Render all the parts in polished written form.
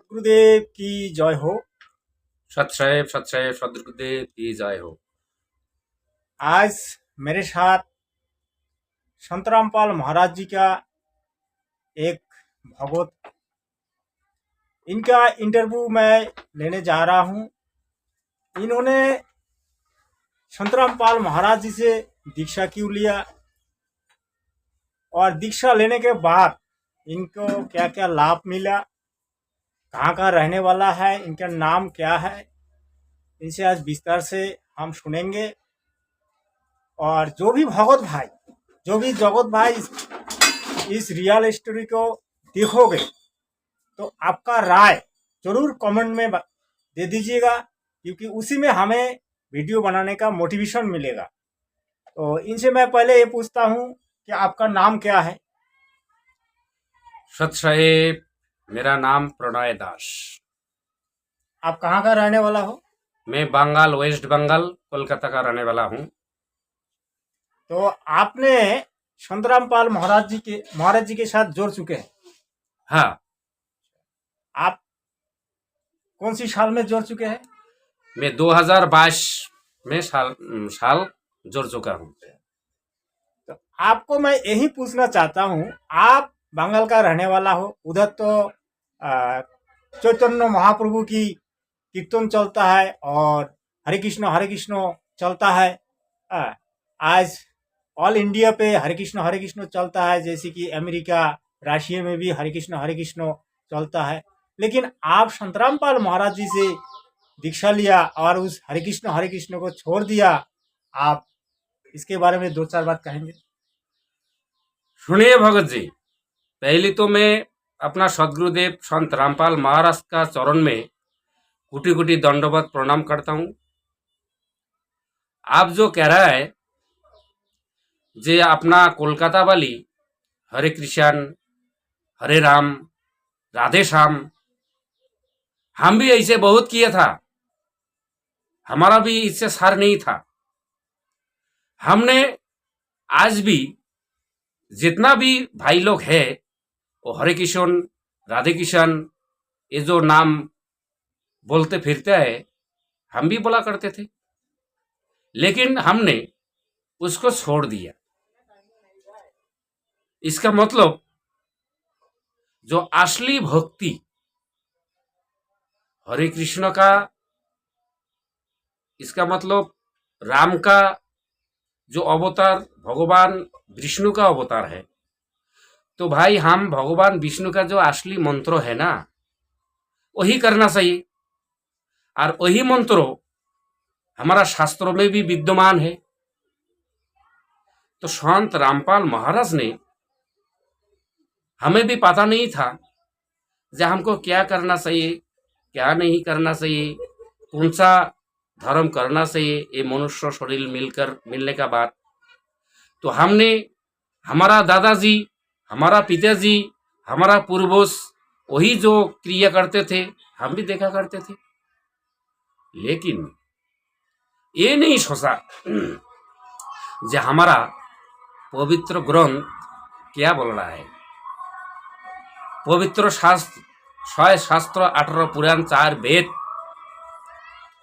सतगुरुदेव की जय हो। सतसाहेब सदगुरुदेव की जय हो। आज मेरे साथ संत रामपाल महाराज जी का एक भगवत इनका इंटरव्यू मैं लेने जा रहा हूँ। इन्होंने संत रामपाल महाराज जी से दीक्षा क्यों लिया और दीक्षा लेने के बाद इनको क्या क्या लाभ मिला, कहाँ का रहने वाला है, इनका नाम क्या है, इनसे आज विस्तार से हम सुनेंगे। और जो भी भगवत भाई, जो भी जगत भाई इस रियल स्टोरी को देखोगे तो आपका राय जरूर कमेंट में दे दीजिएगा, क्योंकि उसी में हमें वीडियो बनाने का मोटिवेशन मिलेगा। तो इनसे मैं पहले ये पूछता हूँ कि आपका नाम क्या है? सतसाहेब, मेरा नाम प्रणय दास। आप कहाँ का रहने वाला हो? मैं बंगाल, वेस्ट बंगाल, कोलकाता का रहने वाला हूँ। तो आपने संत रामपाल महाराज जी के साथ जुड़ चुके हैं? हाँ। आप कौन सी साल में जुड़ चुके हैं? मैं 2022 में साल जुड़ चुका हूँ। तो आपको मैं यही पूछना चाहता हूँ, आप बंगाल का रहने वाला हो, उधर तो चैतन्य महाप्रभु की कीर्तन चलता है और हरे कृष्ण चलता है। आज ऑल इंडिया पे हरे कृष्ण चलता है, जैसे कि अमेरिका, रशिया में भी हरे कृष्ण चलता है। लेकिन आप संत रामपाल महाराज जी से दीक्षा लिया और उस हरे कृष्ण को छोड़ दिया। आप इसके बारे में दो चार बात कहेंगे? सुनिए भगत जी, पहले तो मैं अपना सदगुरुदेव संत रामपाल महाराज का चरण में कोटि कोटि दंडवत प्रणाम करता हूँ। आप जो कह रहा है जे अपना कोलकाता वाली हरे कृष्ण हरे राम राधे श्याम, हम भी ऐसे बहुत किया था, हमारा भी इससे सार नहीं था। हमने आज भी जितना भी भाई लोग है वो हरे कृष्ण राधे कृष्ण ये जो नाम बोलते फिरते है, हम भी बोला करते थे, लेकिन हमने उसको छोड़ दिया। इसका मतलब जो असली भक्ति हरे कृष्ण का, इसका मतलब राम का जो अवतार भगवान विष्णु का अवतार है, तो भाई हम भगवान विष्णु का जो असली मंत्र है ना, वही करना चाहिए। और वही मंत्र हमारा शास्त्रों में भी विद्यमान है। तो संत रामपाल महाराज ने, हमें भी पता नहीं था जो हमको क्या करना चाहिए क्या नहीं करना चाहिए, कौन सा धर्म करना चाहिए। ये मनुष्य शरीर मिलने का बाद तो हमने, हमारा दादाजी, हमारा पिताजी, हमारा पूर्वज वही जो क्रिया करते थे हम भी देखा करते थे। लेकिन ये नहीं सोचा जो हमारा पवित्र ग्रंथ क्या बोल रहा है। पवित्र शास्त्र 6 शास्त्र 18 पुराण 4 वेद,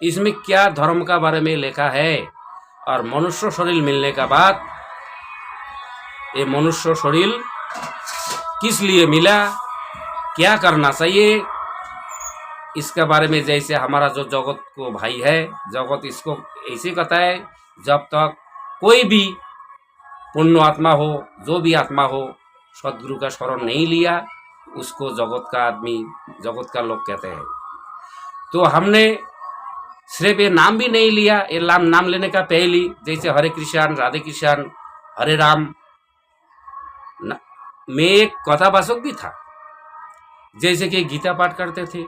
इसमें क्या धर्म का बारे में लिखा है। और मनुष्य शरीर मिलने का बाद ये मनुष्य शरीर किस लिए मिला, क्या करना चाहिए, इसके बारे में जैसे हमारा जो जगत को भाई है, जगत इसको ऐसे कहता है, जब तक कोई भी पुण्य आत्मा हो, जो भी आत्मा हो, सदगुरु का शरण नहीं लिया, उसको जगत का आदमी, जगत का लोग कहते हैं। तो हमने सिर्फ ये नाम भी नहीं लिया, ये नाम लेने का पहली, जैसे हरे कृष्ण राधे कृष्ण हरे राम, मैं एक कथावाचक भी था। जैसे कि गीता पाठ करते थे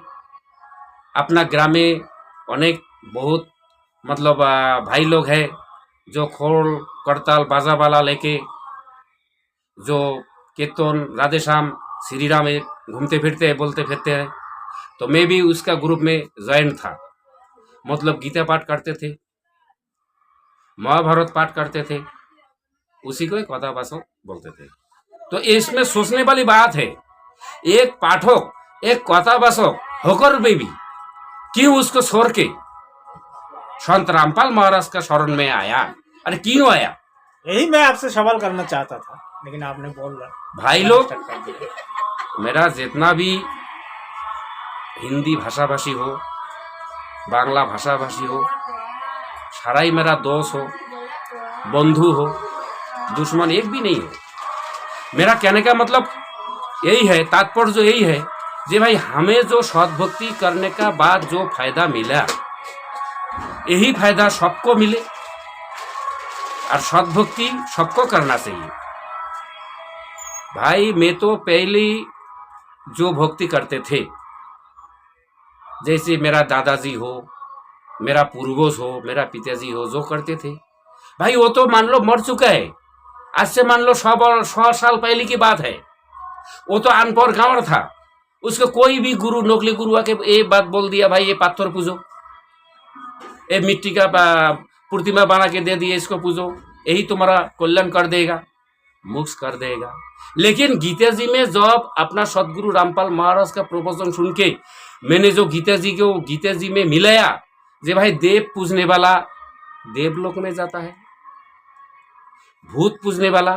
अपना ग्राम में, अनेक बहुत मतलब भाई लोग हैं जो खोल करताल बाजा वाला लेके जो कीर्तन राधे श्याम श्री राम घूमते फिरते हैं, बोलते फिरते हैं। तो मैं भी उसका ग्रुप में ज्वाइन था, मतलब गीता पाठ करते थे, महाभारत पाठ करते थे, उसी को कथावाचक बोलते थे। तो इसमें सोचने वाली बात है, एक पाठक, एक कथावाचक होकर भी क्यों उसको छोड़ के संत रामपाल महाराज का शरण में आया? अरे क्यों आया? यही मैं आपसे सवाल करना चाहता था, लेकिन आपने बोल रहा भाई लोग, मेरा जितना भी हिंदी भाषाभाषी हो, बांग्ला भाषाभाषी हो, सारा ही मेरा दोस्त हो, बंधु हो, दुश्मन एक भी नहीं हो। मेरा कहने का मतलब यही है, तात्पर्य जो यही है कि भाई हमें जो सद्भक्ति करने का बाद जो फायदा मिला, यही फायदा सबको मिले और सद्भक्ति सबको करना चाहिए। भाई मैं तो पहले जो भक्ति करते थे, जैसे मेरा दादाजी हो, मेरा पूर्वज हो, मेरा पिताजी हो, जो करते थे भाई वो तो मान लो मर चुका है। आज से मान लो 100 साल पहले की बात है। वो तो अनपढ़ गांव था, उसको कोई भी गुरु, नकली गुरु आके ये बात बोल दिया, भाई ये पत्थर पूजो, ये मिट्टी का प्रतिमा बना के दे दिए, इसको पूजो, यही तुम्हारा कल्याण कर देगा, मोक्ष कर देगा। लेकिन गीता जी में जब अपना सदगुरु रामपाल महाराज का प्रवचन सुन के मैंने जो गीता जी को गीता जी में मिलाया, जे भाई देव पूजने वाला देवलोक में जाता है, भूत पूजने वाला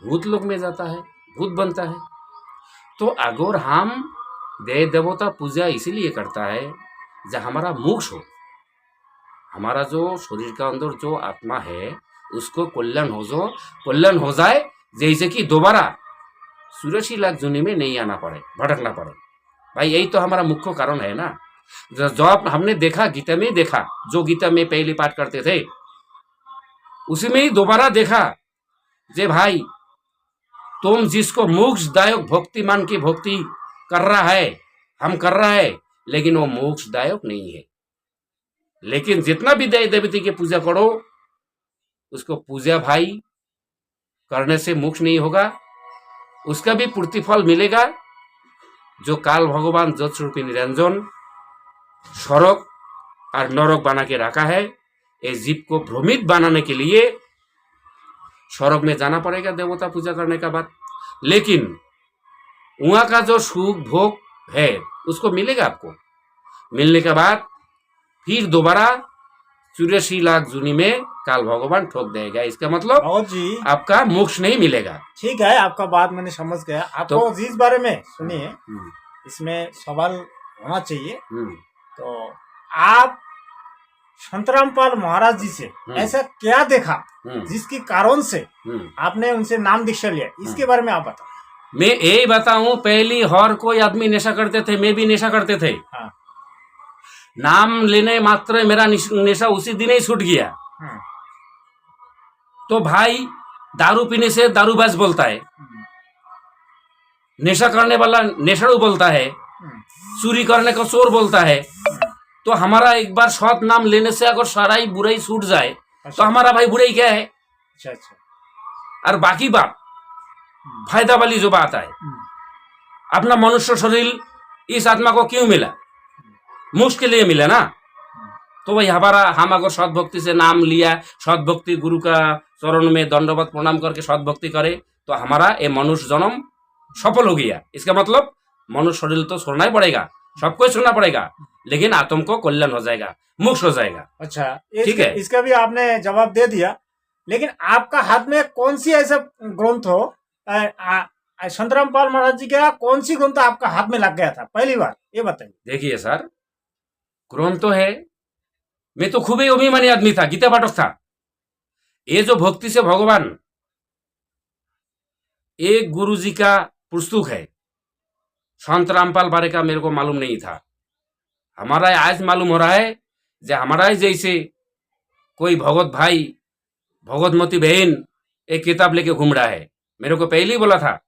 भूत लोक में जाता है, भूत बनता है। तो अगर हम देव देवता पूजा इसीलिए करता है जब हमारा मोक्ष हो, हमारा जो शरीर का अंदर जो आत्मा है उसको कल्याण हो जाए, जैसे कि दोबारा 84 लाख जूनी में नहीं आना पड़े, भटकना पड़े। भाई यही तो हमारा मुख्य कारण है ना। जब हमने देखा, गीता में देखा, जो गीता में पहले पाठ करते थे उसी में ही दोबारा देखा जे भाई तुम जिसको मोक्षदायक भक्ति मान के भक्ति कर रहा है, हम कर रहा है, लेकिन वो मोक्षदायक नहीं है। लेकिन जितना भी देवी देवती की पूजा करो, उसको पूजा भाई करने से मोक्ष नहीं होगा, उसका भी प्रतिफल मिलेगा। जो काल भगवान ज्योत स्वरूपी निरंजन स्वर्ग और नरक बना के रखा है, इस जीव को भ्रमित बनाने के लिए स्वर्ग में जाना पड़ेगा देवता पूजा करने का बाद। लेकिन वहां का जो सुख भोग है उसको मिलेगा आपको। मिलने के बाद फिर दोबारा 84 लाख जूनी में काल भगवान ठोक देगा। इसका मतलब बहुत जी आपका मोक्ष नहीं मिलेगा। ठीक है, आपका बात मैंने समझ गया। आपको जिस बारे में सुनिए, इसमें सवाल होना चाहिए। तो आप संत रामपाल महाराज जी से ऐसा क्या देखा जिसके कारण से आपने उनसे नाम दीक्षा लिया, इसके बारे में आप बताओ। मैं यही बताऊं, पहली हर कोई आदमी नशा करते थे, मैं भी नशा करते थे। हाँ। नाम लेने मात्र मेरा नशा उसी दिन ही छूट गया। तो भाई दारू पीने से दारूबाज बोलता है, नशा करने वाला नेशड़ू बोलता है, चोरी करने का चोर बोलता है। तो हमारा एक बार सत नाम लेने से अगर सारा ही बुराई छूट जाए तो हमारा भाई बुराई क्या है? और बाकी बात फायदा वाली जो बात है, अपना मनुष्य शरीर इस आत्मा को क्यों मिला? मोक्ष के लिए मिला ना। तो भाई हमारा हम अगर सद्भक्ति से नाम लिया, सद्भक्ति गुरु का चरण में दंडवत प्रणाम करके सद्भक्ति करे, तो हमारा ये मनुष्य जन्म सफल हो गया। इसका मतलब मनुष्य शरीर तो छोड़ना ही पड़ेगा, सबको छोड़ना पड़ेगा, लेकिन आत्म को कल्याण हो जाएगा, मोक्ष हो जाएगा। अच्छा, ठीक है, इसका भी आपने जवाब दे दिया। लेकिन आपका हाथ में कौन सी ऐसा ग्रंथ हो, संत रामपाल महाराज जी का कौन सी ग्रंथ आपका हाथ में लग गया था पहली बार, ये बताइए। देखिए सर, ग्रंथ तो है, मैं तो खूब ही अभिमानी आदमी था, गीता पाठक था। ये जो भक्ति से भगवान, एक गुरु जी का पुस्तक है, संत रामपाल बारे का मेरे को मालूम नहीं था। हमारा आज मालूम हो रहा है जो हमारा ही जैसे कोई भगवत भाई, भगवतमती बहन एक किताब लेके घूम रहा है। मेरे को पहले ही बोला था,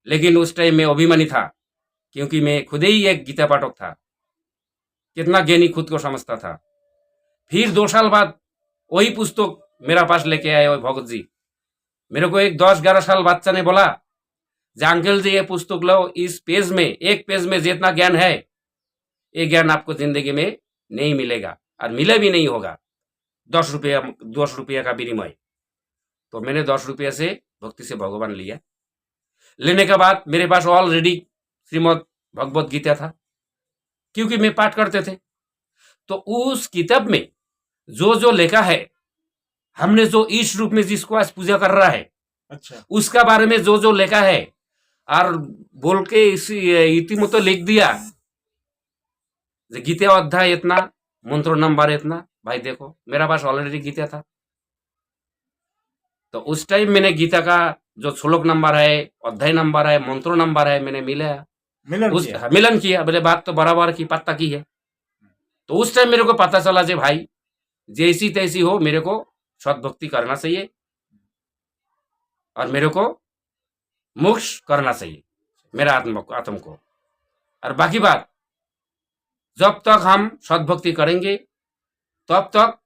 लेकिन उस टाइम मैं अभिमानी था, क्योंकि मैं खुद ही एक गीता पाठक था। कितना ज्ञानी खुद को समझता था। फिर 2 साल बाद वही पुस्तक मेरा पास लेके आए वही भगत जी। मेरे को एक 10-11 साल बच्चा ने बोला, अंकल जी ये पुस्तक लो, इस पेज में, एक पेज में जितना ज्ञान है, ये ज्ञान आपको जिंदगी में नहीं मिलेगा और मिले भी नहीं होगा। 10 रुपया का विनिमय। तो मैंने 10 रुपया से भक्ति से भगवान लिया। लेने के बाद मेरे पास ऑलरेडी श्रीमद् भगवत गीता था, क्योंकि मैं पाठ करते थे। तो उस किताब में जो जो लिखा है, हमने जो ईश रूप में जिसको आज पूजा कर रहा है, अच्छा उसका बारे में जो जो लिखा है, और बोल के इसी इतिमतो लिख दिया जे गीता अध्याय इतना, मंत्र नंबर इतना। भाई देखो, मेरा पास ऑलरेडी गीता था, तो उस टाइम मैंने गीता का जो श्लोक नंबर है, अध्याय नंबर है, मंत्र नंबर है, मैंने मिलाया, मिलन किया। बोले बात तो बराबर की पत्ता की है। तो उस टाइम मेरे को पता चला जे भाई जैसी तैसी हो, मेरे को सद्भक्ति करना चाहिए और मेरे को मोक्ष करना चाहिए, मेरा आत्म को। और बाकी बात, जब तक हम सद्भक्ति करेंगे तब तक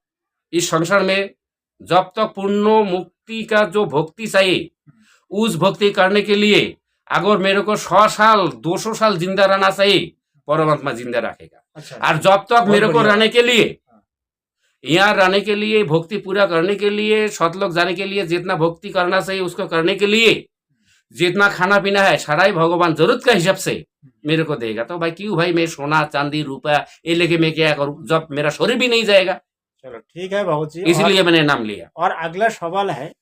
इस संसार में, जब तक पूर्ण मुक्ति का जो भक्ति चाहिए, उस भक्ति करने के लिए अगर मेरे को 100 साल 200 साल जिंदा रहना चाहिए, परमात्मा जिंदा रखेगा। अच्छा और जब तक मेरे को रहने के लिए, यहाँ रहने के लिए, भक्ति पूरा करने के लिए, सतलोक जाने के लिए जितना भक्ति करना चाहिए उसको करने के लिए जितना खाना पीना है, सारा ही भगवान जरूरत का हिसाब से मेरे को देगा। तो भाई क्यों भाई मैं सोना चांदी रुपया ये लेके मैं क्या करूं, जब मेरा शरीर भी नहीं जाएगा। चलो ठीक है बाबू जी, इसलिए मैंने नाम लिया। और अगला सवाल है,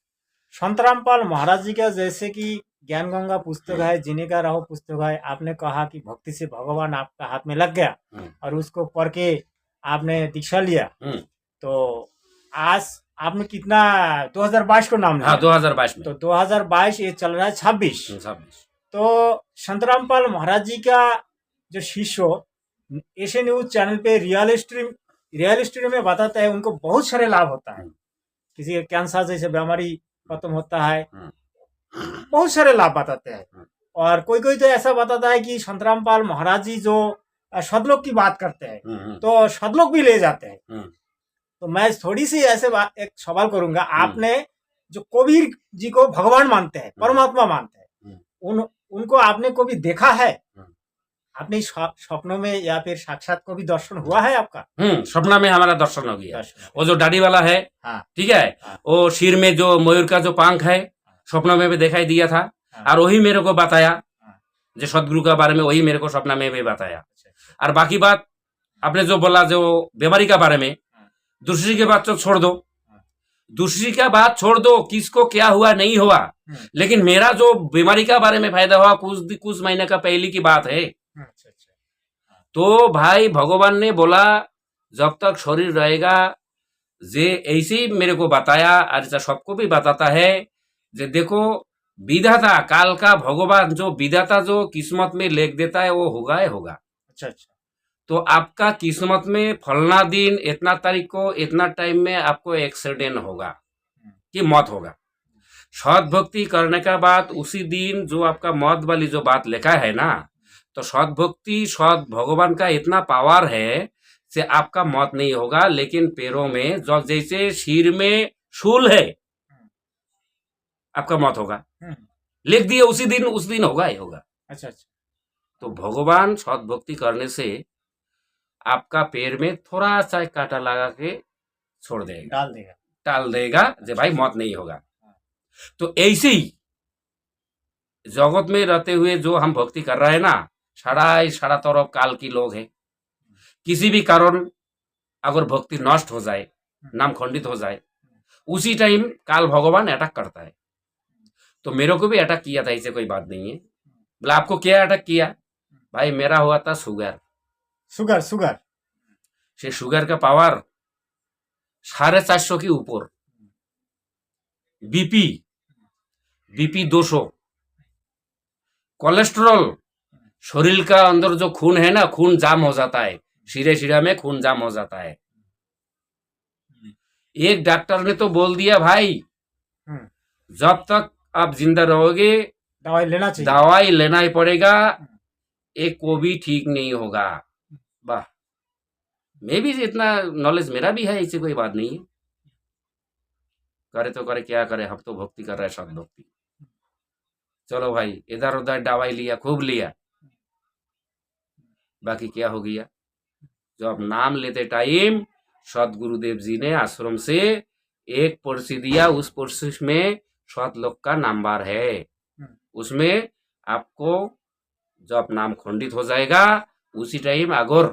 संत रामपाल महाराज जी का, जैसे कि ज्ञान गंगा पुस्तक है, जीने का राह पुस्तक है, आपने कहा कि भक्ति से भगवान आपका हाथ में लग गया और उसको पढ़ के आपने दीक्षा लिया। तो आज आपने कितना 2022 को नाम लिया? हाँ, 2022 में। तो 2022 ये चल रहा है 26। तो संत रामपाल महाराज जी का जो शिष्य एशियन न्यूज चैनल पे रियल स्ट्रीम में बताता है, उनको बहुत सारे लाभ होता है। किसी का कैंसर जैसे बीमारी खत्म होता है, बहुत सारे लाभ बताते हैं। और कोई कोई तो ऐसा बताता है कि संत रामपाल महाराज जी जो सदलोक की बात करते हैं तो सदलोक भी ले जाते हैं। तो मैं थोड़ी सी ऐसे एक सवाल करूंगा, आपने जो कबीर जी को भगवान मानते हैं, परमात्मा मानते हैं, उनको आपने कभी देखा है? अपने सपनों में या फिर साक्षात को भी दर्शन हुआ है आपका? सपना में हमारा दर्शन हो गया। वो जो दाढ़ी वाला है, ठीक है, वो सिर में जो मयूर का जो पंख है, सपना में भी दिखाई दिया था। और वही मेरे को बताया जो सदगुरु का बारे में, वही मेरे को सपना में भी बताया। और बाकी बात आपने जो बोला जो बीमारी का बारे में, दूसरी की बात तो छोड़ दो, दूसरी का बात छोड़ दो, किसको क्या हुआ नहीं हुआ, लेकिन मेरा जो बीमारी का बारे में फायदा हुआ कुछ महीने का पहले की बात है। तो भाई भगवान ने बोला जब तक शरीर रहेगा, जे ऐसे ही मेरे को बताया और सबको भी बताता है, जे देखो विधाता काल का भगवान जो विधाता जो किस्मत में लिख देता है वो होगा ही होगा। अच्छा। तो आपका किस्मत में फलना दिन इतना तारीख को इतना टाइम में आपको एक्सीडेंट होगा कि मौत होगा। सद्भक्ति करने का बाद उसी दिन जो आपका मौत वाली जो बात लिखा है ना, तो सद्भक्ति सद भगवान का इतना पावर है से आपका मौत नहीं होगा, लेकिन पैरों में जो जैसे सिर में शूल है आपका मौत होगा, लिख दिए उसी दिन, उस दिन होगा ही होगा। अच्छा। तो भगवान सद्भक्ति करने से आपका पैर में थोड़ा सा कांटा लगा के छोड़ देगा, टाल देगा जे भाई मौत नहीं होगा। तो ऐसे ही जगत में रहते हुए जो हम भक्ति कर रहे हैं ना, सारा तरफ काल की लोग हैं। किसी भी कारण अगर भक्ति नष्ट हो जाए, नाम खंडित हो जाए, उसी टाइम काल भगवान अटैक करता है। तो मेरे को भी अटैक किया था, ऐसे कोई बात नहीं है। बोला आपको क्या अटैक किया? भाई मेरा हुआ था शुगर से शुगर का पावर 450 के ऊपर, बीपी 200, कोलेस्ट्रॉल, शरीर का अंदर जो खून है ना, खून जाम हो जाता है, शिरा में खून जाम हो जाता है। एक डॉक्टर ने तो बोल दिया भाई जब तक आप जिंदा रहोगे दवाई लेना ही पड़ेगा, एक को भी ठीक नहीं होगा। वाह, मैं भी इतना नॉलेज मेरा भी है, ऐसी कोई बात नहीं है। करे तो करे, क्या करे, हम तो भक्ति कर रहे हैं, सब भक्ति। चलो भाई, इधर उधर दवाई लिया, खूब लिया, बाकी क्या हो गया, जब नाम लेते टाइम सदगुरुदेव जी ने आश्रम से एक पर्ची दिया, उस पर्ची में सतलोक का नंबर है, उसमें आपको जब नाम खंडित हो जाएगा उसी टाइम अगर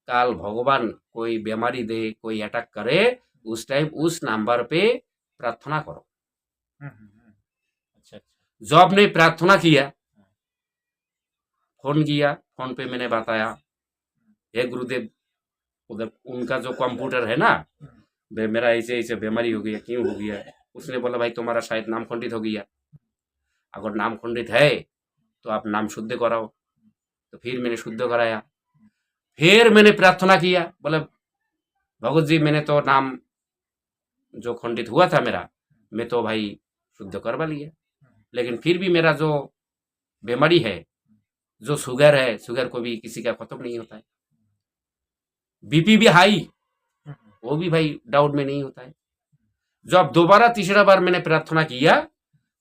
काल भगवान कोई बीमारी दे, कोई अटैक करे, उस टाइम उस नंबर पे प्रार्थना करो। अच्छा अच्छा। जब ने प्रार्थना किया, फोन किया, फोन पे मैंने बताया, हे गुरुदेव, उधर उनका जो कंप्यूटर है ना, मेरा ऐसे ऐसे बीमारी हो गया, क्यों हो गया? उसने बोला भाई तुम्हारा शायद नाम खंडित हो गया, अगर नाम खंडित है तो आप नाम शुद्ध कराओ। तो फिर मैंने शुद्ध कराया, फिर मैंने प्रार्थना किया, बोले भगवत जी मैंने तो नाम जो खंडित हुआ था मेरा, मैं तो भाई शुद्ध करवा लिया, लेकिन फिर भी मेरा जो बीमारी है, जो शुगर है, शुगर को भी किसी का खत्म नहीं होता है, बीपी भी हाई, वो भी भाई डाउट में नहीं होता है। जब दोबारा तीसरा बार मैंने प्रार्थना किया,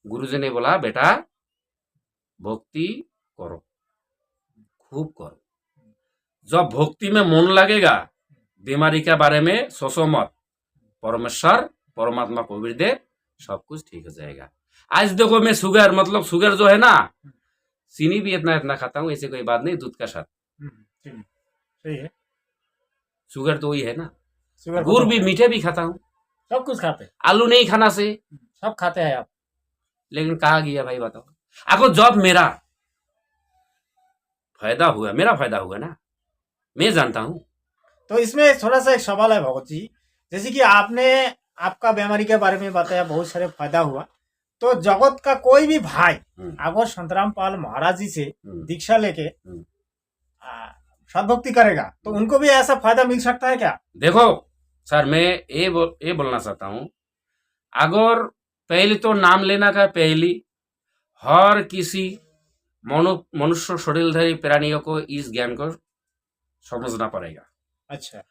गुरुजी ने बोला बेटा भक्ति करो, खूब करो। जब भक्ति में मन लगेगा, बीमारी के बारे में सोचो मत, परमेश्वर परमात्मा कबीर देव सब कुछ ठीक हो जाएगा। आज देखो मैं शुगर, मतलब शुगर जो है ना, चीनी भी इतना इतना खाता हूँ, ऐसे कोई बात नहीं, दूध का साथ। सही है, शुगर तो वही है ना, शुगर गुड़ भी, मीठे भी खाता हूँ, सब कुछ खाते हैं, आलू नहीं खाना से, सब खाते हैं आप। लेकिन कहा गया भाई बताओ, अगर जब मेरा फायदा हुआ, मेरा फायदा हुआ ना, मैं जानता हूँ। तो इसमें थोड़ा सा एक सवाल है भगत जी, जैसे कि आपने आपका बीमारी के बारे में बताया, बहुत सारे फायदा हुआ, तो जगत का कोई भी भाई अगर संतराम पाल महाराज जी से दीक्षा लेके सद्भक्ति करेगा तो उनको भी ऐसा फायदा मिल सकता है क्या? देखो सर, मैं ये बोलना चाहता हूँ, अगर पहले तो नाम लेना का पहली हर किसी मनुष्य शरीरधारी प्राणियों को इस ज्ञान को समझना पड़ेगा। अच्छा,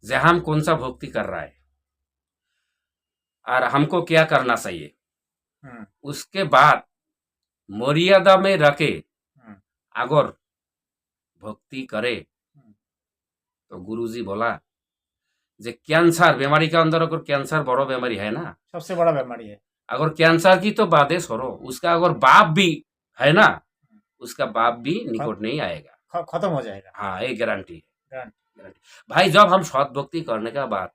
जे हम कौन सा भक्ति कर रहा है और हमको क्या करना चाहिए, उसके बाद मर्यादा में रखे अगर भक्ति करे तो गुरुजी बोला जे कैंसर बीमारी के अंदर, अगर कैंसर बड़ा बीमारी है ना, सबसे बड़ा बीमारी है, अगर कैंसर की तो बातें छोड़ो, उसका अगर बाप भी है ना, उसका बाप भी निकट नहीं आएगा, खत्म हो जाएगा। हाँ, ये गारंटी है। गारंटी। भाई जब हम सद्भक्ति करने का बात,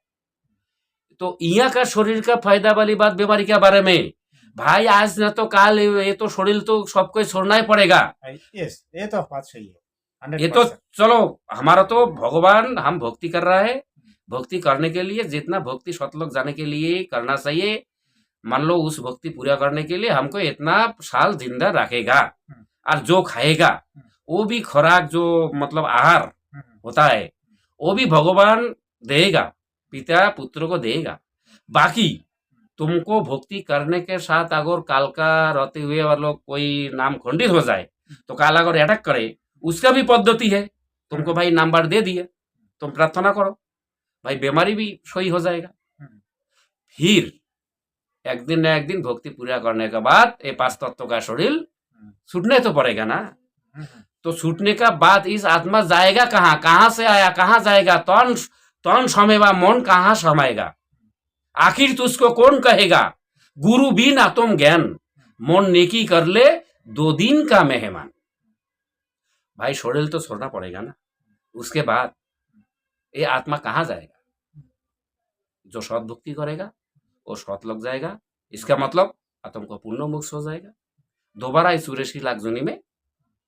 तो यहाँ का शरीर का फायदा वाली बात बीमारी के बारे में, भाई आज न तो काल ये तो शरीर तो सबको छोड़ना ही पड़ेगा। यस, ये तो बात सही है, 100%। ये तो चलो हमारा तो भगवान, हम भक्ति कर रहा है, भक्ति करने के लिए जितना भक्ति सतलोक जाने के लिए करना चाहिए, मान लो उस भक्ति पूरा करने के लिए हमको इतना साल जिंदा रखेगा, और जो खाएगा वो भी खुराक जो मतलब आहार होता है वो भी भगवान देगा, पिता पुत्र को देगा। बाकी तुमको भक्ति करने के साथ अगर काल का रहते हुए वालों कोई नाम खंडित हो जाए तो काल अगर अटैक करे, उसका भी पद्धति है, तुमको भाई नंबर दे दिया, तुम प्रार्थना करो, भाई बीमारी भी सही हो जाएगा। फिर एक दिन न एक दिन भक्ति पूरा करने के बाद ये 5 तत्व का शरीर छूटने तो पड़ेगा ना, तो छूटने का बाद इस आत्मा जाएगा कहाँ, कहाँ से आया कहाँ जाएगा, तन समेवा मन कहाँ समाएगा, आखिर तुझको कौन कहेगा, गुरु भी ना तुम ज्ञान, मन नेकी कर ले 2 दिन का मेहमान। भाई शरीर तो छोड़ना पड़ेगा ना, उसके बाद ये आत्मा कहाँ जाएगा? जो सद्भक्ति करेगा वो सत लग जाएगा, इसका मतलब आत्मा को पूर्ण मोक्ष हो जाएगा, दोबारा इस 84 लाख जोनी में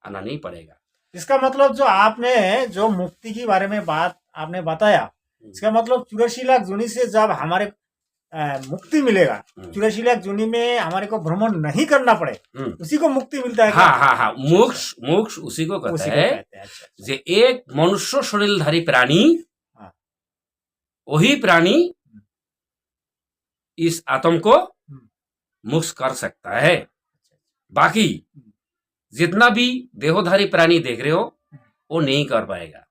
आना नहीं पड़ेगा। इसका मतलब जो आपने जो मुक्ति के बारे में बात आपने बताया, इसका मतलब 84 लाख जूनी से जब हमारे मुक्ति मिलेगा, 84 लाख जूनी में हमारे को भ्रमण नहीं करना पड़े, उसी को मुक्ति मिलता है। हाँ, मोक्ष उसी को कहते हैं। अच्छा। जे एक मनुष्य शरीरधारी प्राणी, वही प्राणी इस आत्म को मुक्त कर सकता है। बाकी जितना भी देहोधारी प्राणी देख रहे हो वो नहीं कर पाएगा।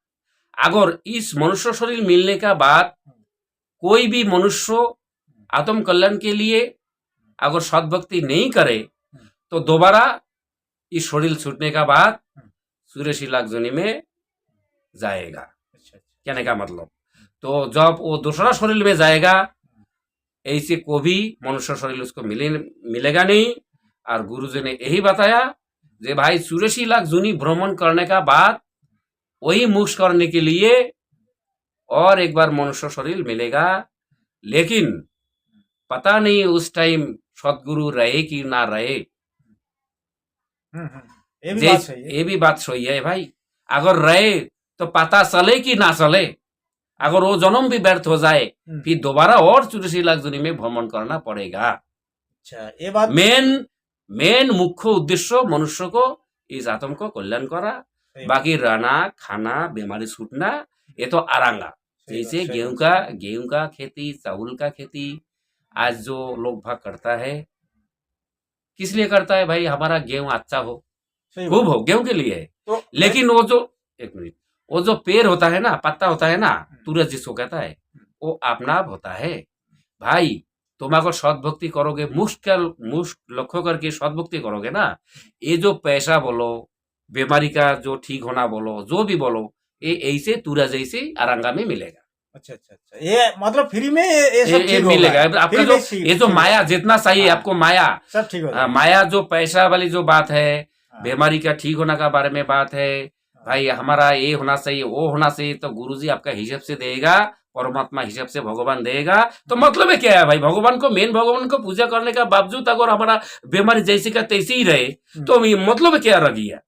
अगर इस मनुष्य शरीर मिलने का बाद कोई भी मनुष्य आत्म कल्याण के लिए अगर सद्भक्ति नहीं करे तो दोबारा इस शरीर छूटने का बाद 84 लाख जोनी में जाएगा। कहने का मतलब, तो जब वो दूसरा शरीर में जाएगा, ऐसे को भी मनुष्य शरीर उसको मिलेगा नहीं। और गुरुजी ने यही बताया जे भाई 84 लाख जूनी भ्रमण करने का बाद वही मोक्ष करने के लिए और एक बार मनुष्य शरीर मिलेगा, लेकिन पता नहीं उस टाइम सदगुरु रहे कि ना रहे। ये भी बात सही है। ये भी बात सही है भाई, अगर रहे तो पता चले कि ना चले। अगर वो जन्म भी व्यर्थ हो जाए फिर दोबारा और 84 लाख जूनी में भ्रमण करना पड़ेगा। अच्छा, ये बात मेन मुख्य उद्देश्य मनुष्य को इस आत्म को कल्याण करा, बाकी रहना खाना बीमारी छूटना ये तो आरांगा। जैसे गेहूं का खेती, चावल का खेती आज जो लोग भाग करता है, किस लिए करता है भाई? हमारा गेहूं अच्छा हो, खूब हो, गेहूं के लिए है। तो लेकिन वो जो एक मिनट, वो जो पेड़ होता है ना, पत्ता होता है ना, तुरंत जिसको कहता है, वो अपना आप होता है भाई। तुम अगर सदभक्ति करोगे, मुष्ट लक्ष्य करके सदभक्ति करोगे ना, ये जो पैसा बोलो, बीमारी का जो ठीक होना बोलो, जो भी बोलो, ये ऐसे तुरा जैसे आरंगा में मिलेगा। अच्छा अच्छा अच्छा, ये मतलब फ्री में ये सब ठीक मिलेगा। आपका जो ये जो माया जितना चाहिए आपको, माया सब ठीक हो, माया जो पैसा वाली जो बात है, बीमारी का ठीक होने का बारे में बात है भाई, हमारा ये होना चाहिए वो होना चाहिए, तो गुरुजी आपका हिसाब से देगा, परमात्मा हिसाब से भगवान देगा। तो मतलब है क्या है भाई? भगवान को, मेन भगवान को पूजा करने का बावजूद अगर हमारा बीमारी जैसे का तैसे ही रहे तो मतलब क्या रह गया?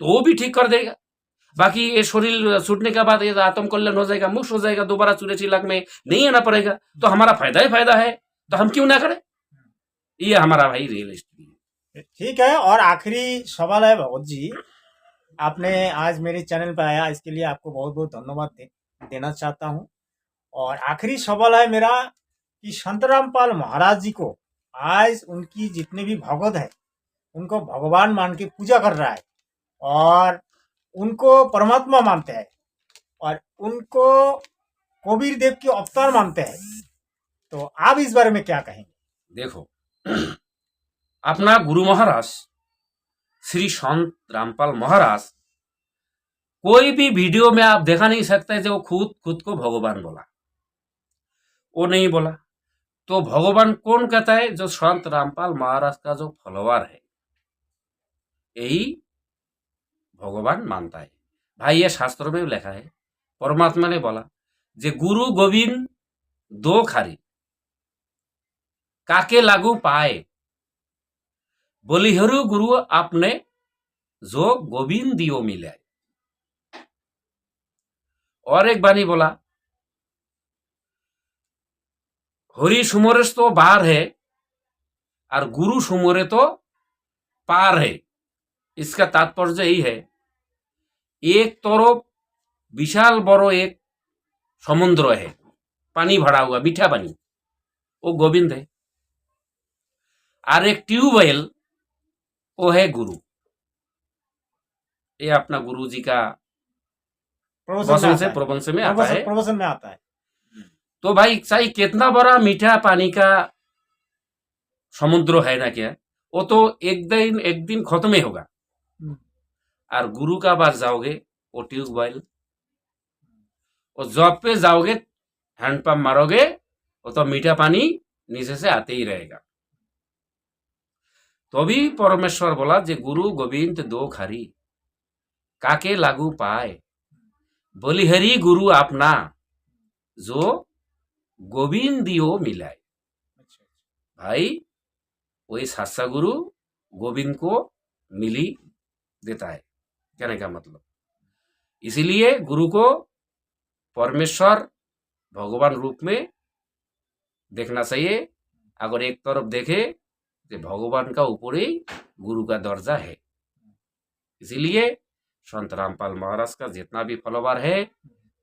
तो वो भी ठीक कर देगा। बाकी ये शरीर छूटने के बाद ये आत्म कल्याण हो जाएगा, मुक्त हो जाएगा, दोबारा 84 लाख में नहीं आना पड़ेगा, तो हमारा फायदा ही फायदा है, तो हम क्यों ना करें? ये हमारा भाई रियल स्टोरी। ठीक है। और आखिरी सवाल है भगवत जी, आपने आज मेरे चैनल पर आया, इसके लिए आपको बहुत बहुत धन्यवाद देना चाहता हूँ। और आखिरी सवाल है मेरा कि संत रामपाल महाराज जी को आज उनकी जितने भी भगत है उनको भगवान मान के पूजा कर रहा है और उनको परमात्मा मानते हैं और उनको कबीर देव के अवतार मानते हैं, तो आप इस बारे में क्या कहेंगे? देखो, अपना गुरु महाराज श्री संत रामपाल महाराज, कोई भी वीडियो में आप देखा नहीं सकते जो खुद को भगवान बोला, वो नहीं बोला। तो भगवान कौन कहता है? जो संत रामपाल महाराज का जो फॉलोवर है, यही भगवान मानता है भाई। ये शास्त्रों में लिखा है, परमात्मा ने बोला जे गुरु गोविंद दो खारी काके लागू पाए, बोलिहरू गुरु आपने जो गोविंद दियो मिले। और एक बानी बोला, हरि सुमोरेस तो बाहर है और गुरु सुमोरे तो पार है। इसका तात्पर्य यही है, एक तरफ विशाल बड़ो एक समुद्र है, पानी भरा हुआ मीठा पानी, वो गोविंद है, और एक ट्यूबवेल वो है गुरु। ये अपना गुरु जी का प्रवचन में आता है। तो भाई चाहे कितना बड़ा मीठा पानी का समुद्र है ना क्या, वो तो एक दिन खत्म ही होगा। और गुरु का पास जाओगे, वो ट्यूबवेल, वो जॉब पे जाओगे, हैंडपंप मारोगे, वो तो मीठा पानी नीचे से आते ही रहेगा। तो भी परमेश्वर बोला जे गुरु गोविंद दो खारी काके लागू पाए, बोली हरि गुरु अपना जो गोविंद दियो मिलाए। भाई वही साचा गुरु गोविंद को मिली देता है, कहने का मतलब। इसीलिए गुरु को परमेश्वर भगवान रूप में देखना चाहिए। अगर एक तरफ देखे तो भगवान का ऊपर ही गुरु का दर्जा है। इसीलिए संत रामपाल महाराज का जितना भी फॉलोवर है,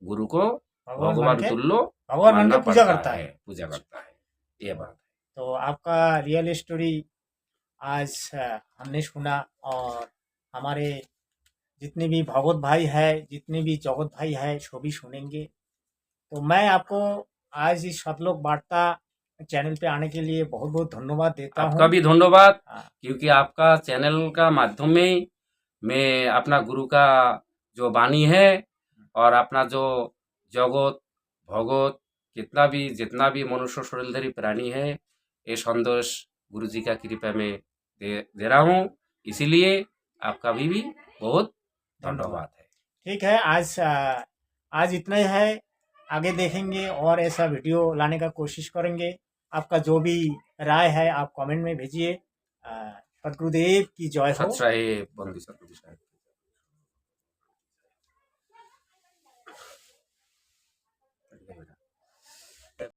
गुरु को भगवान तुल्य भगवान पूजा करता है। ये बात है। तो आपका रियल स्टोरी आज हमने सुना, और हमारे जितने भी भगवत भाई है, जितने भी जगत भाई है, सभी सुनेंगे। तो मैं आपको आज इस सतलोक वार्ता चैनल पे आने के लिए बहुत बहुत धन्यवाद देता हूँ। आपका भी धन्यवाद, क्योंकि आपका चैनल का माध्यम में मैं अपना गुरु का जो वाणी है और अपना जो जगत भगत जितना भी मनुष्य शरीरधारी प्राणी है, ये संदेश गुरु जी का कृपा में दे रहा हूँ। इसीलिए आपका भी बहुत धन्यवाद है। ठीक है, आज इतना ही है। आगे देखेंगे और ऐसा वीडियो लाने का कोशिश करेंगे। आपका जो भी राय है आप कमेंट में भेजिए। सतगुरुदेव की जय हो। सत श्री बंदी सतगुरु साहब।